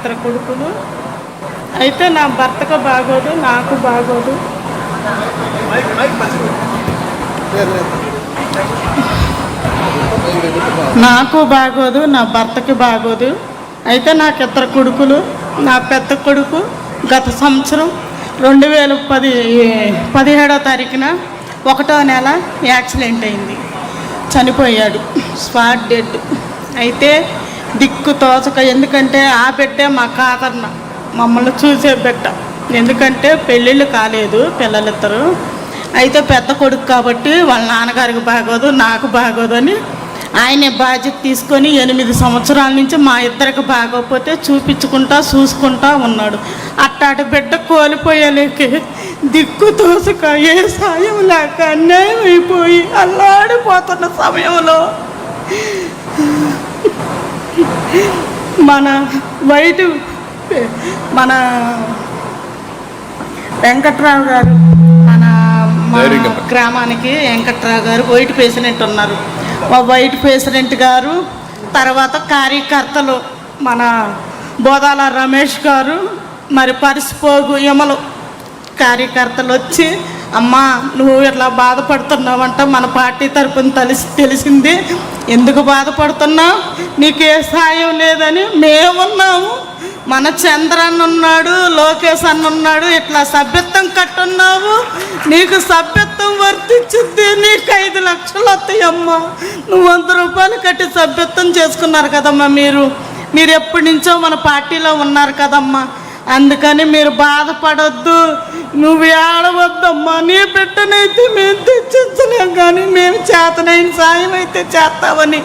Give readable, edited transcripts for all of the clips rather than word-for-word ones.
ఇద్దరు కొడుకులు. అయితే నా భర్తకు బాగోదు, నాకు బాగోదు. నాకు బాగోదు, నా భర్తకి బాగోదు. అయితే నాకు ఇద్దరు కొడుకులు. నా పెద్ద కొడుకు గత సంవత్సరం 2017వ తారీఖున 1వ నెల యాక్సిడెంట్ అయింది, చనిపోయాడు, స్పాట్ డెడ్. అయితే దిక్కు తోచక, ఎందుకంటే ఆ బిడ్డే మా కాదన్న, మమ్మల్ని చూసే బిడ్డ. ఎందుకంటే పెళ్ళిళ్ళు కాలేదు పిల్లలిద్దరు. అయితే పెద్ద కొడుకు కాబట్టి వాళ్ళ నాన్నగారికి బాగోదు, నాకు బాగోదు అని ఆయనే బాధ్యత తీసుకొని 8 సంవత్సరాల నుంచి మా ఇద్దరికి బాగోకపోతే చూసుకుంటా ఉన్నాడు. అట్టాటి బిడ్డ కోల్పోయలేక దిక్కు తోసక ఏ సాయం లేక అన్యాయం అయిపోయి అల్లాడిపోతున్న సమయంలో మన వెంకట్రావు గారు, మన గ్రామానికి వెంకట్రావు గారు వైట్ పేషెంట్ ఉన్నారు. వైట్ పేషెంట్ గారు, తర్వాత కార్యకర్తలు మన బోదాల రమేష్ గారు, మరి పరిసిపోగు యమలు కార్యకర్తలు వచ్చి, అమ్మా నువ్వు ఇట్లా బాధపడుతున్నావంట, మన పార్టీ తరపున తెలిసింది, ఎందుకు బాధపడుతున్నావు, నీకే సాయం లేదని మేమున్నాము, మన చంద్రన్న ఉన్నాడు, లోకేష్ అన్న ఉన్నాడు, ఇట్లా సభ్యత్వం కట్టున్నావు, నీకు సభ్యత్వం వర్తించుద్ది, నీకు 5 లక్షలు వస్తాయమ్మా, నువ్వు 100 రూపాయలు కట్టి సభ్యత్వం చేసుకున్నారు కదమ్మా, మీరు ఎప్పటి నుంచో మన పార్టీలో ఉన్నారు కదమ్మా, అందుకని మీరు బాధపడొద్దు, నువ్వు ఏడవద్దమ్మా, నీ బిడ్డనైతే మేము తెచ్చించలేం, కానీ మేము చేతనైన సాయం అయితే చేస్తామని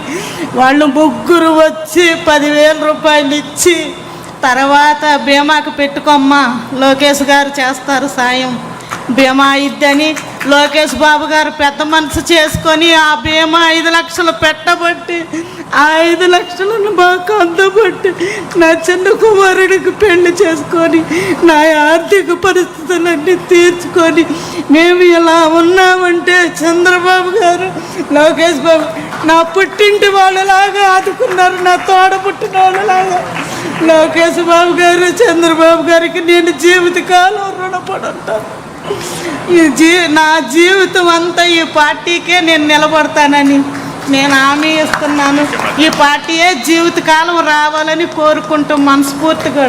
వాళ్ళు ముగ్గురు వచ్చి 10,000 రూపాయలు ఇచ్చి, తర్వాత బీమాకు పెట్టుకోమ్మా, లోకేష్ గారు చేస్తారు సాయం, బీమా ఇద్దని లోకేష్ బాబు గారు పెద్ద మనసు చేసుకొని ఆ బీమా 5 లక్షలు పెట్టబట్టి, ఆ 5 లక్షలను మాకు అందబట్టి నా చిన్న కుమారుడికి పెళ్లి చేసుకొని నా ఆర్థిక పరిస్థితులన్నీ తీర్చుకొని మేము ఇలా ఉన్నామంటే చంద్రబాబు గారు, లోకేష్ బాబు నా పుట్టింటి వాళ్ళలాగా ఆదుకున్నారు, నా తోడ పుట్టిన వాళ్ళలాగా. లోకేష్ బాబు గారు, చంద్రబాబు గారికి నేను జీవితకాలం రుణపడి ఉంటాను. నా జీవితం అంతా ఈ పార్టీకే నేను నిలబడతానని నేను హామీ ఇస్తున్నాను. ఈ పార్టీయే జీవితకాలం రావాలని కోరుకుంటూ మనస్ఫూర్తిగా.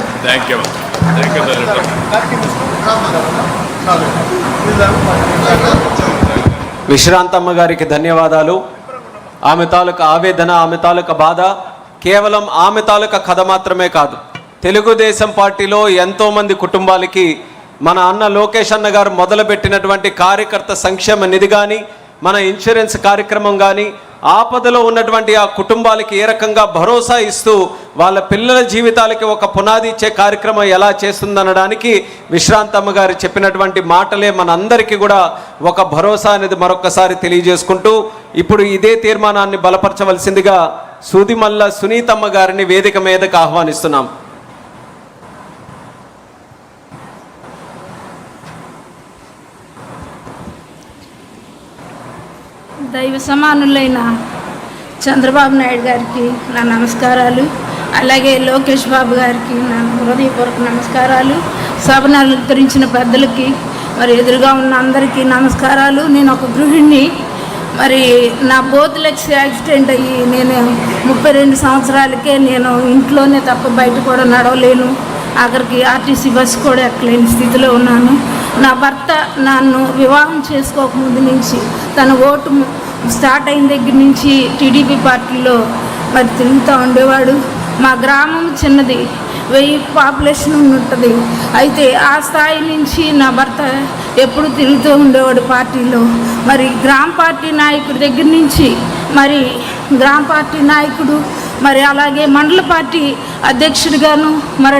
విశ్రాంతమ్మ గారికి ధన్యవాదాలు. ఆమె తాలూకా ఆవేదన, ఆమె తాలూకా బాధ కేవలం ఆమె తాలూకా కథ మాత్రమే కాదు, తెలుగుదేశం పార్టీలో ఎంతోమంది కుటుంబాలకి మన అన్న లోకేష్ అన్న గారు మొదలుపెట్టినటువంటి కార్యకర్త సంక్షేమ నిధి కానీ, మన ఇన్సూరెన్స్ కార్యక్రమం కానీ, ఆపదలో ఉన్నటువంటి ఆ కుటుంబాలకి ఏ రకంగా భరోసా ఇస్తూ వాళ్ళ పిల్లల జీవితాలకి ఒక పునాది ఇచ్చే కార్యక్రమం ఎలా చేస్తుందనడానికి విశ్రాంతమ్మ గారు చెప్పినటువంటి మాటలే మనందరికీ కూడా ఒక భరోసా అనేది మరొకసారి తెలియజేసుకుంటూ, ఇప్పుడు ఇదే తీర్మానాన్ని బలపరచవలసిందిగా సూదిమల్ల సునీతమ్మ గారిని వేదిక మీదకు ఆహ్వానిస్తున్నాం. దైవ సమానులైన చంద్రబాబు నాయుడు గారికి నా నమస్కారాలు, అలాగే లోకేష్ బాబు గారికి నా హృదయపూర్వక నమస్కారాలు, సభను అలంకరించిన పెద్దలకి, మరి ఎదురుగా ఉన్న అందరికీ నమస్కారాలు. నేను ఒక గృహిణి. మరి నా బోత్ లెగ్స్ యాక్సిడెంట్ అయ్యి నేను 32 సంవత్సరాలకే నేను ఇంట్లోనే తప్ప బయట కూడా నడవలేను, ఆఖరికి ఆర్టీసీ బస్సు కూడా ఎక్కలేని స్థితిలో ఉన్నాను. నా భర్త నన్ను వివాహం చేసుకోకముందు నుంచి తన ఓటు స్టార్ట్ అయిన దగ్గర నుంచి టీడీపీ పార్టీలో మరి తిరుగుతూ ఉండేవాడు. మా గ్రామం చిన్నది, 1000 పాపులేషన్ ఉంటుంది. అయితే ఆ స్థాయి నుంచి నా భర్త ఎప్పుడు తిరుగుతూ ఉండేవాడు పార్టీలో. మరి గ్రామ పార్టీ నాయకుడి దగ్గర నుంచి మరి గ్రామ పార్టీ నాయకుడు, మరి అలాగే మండల పార్టీ అధ్యక్షుడిగాను, మరి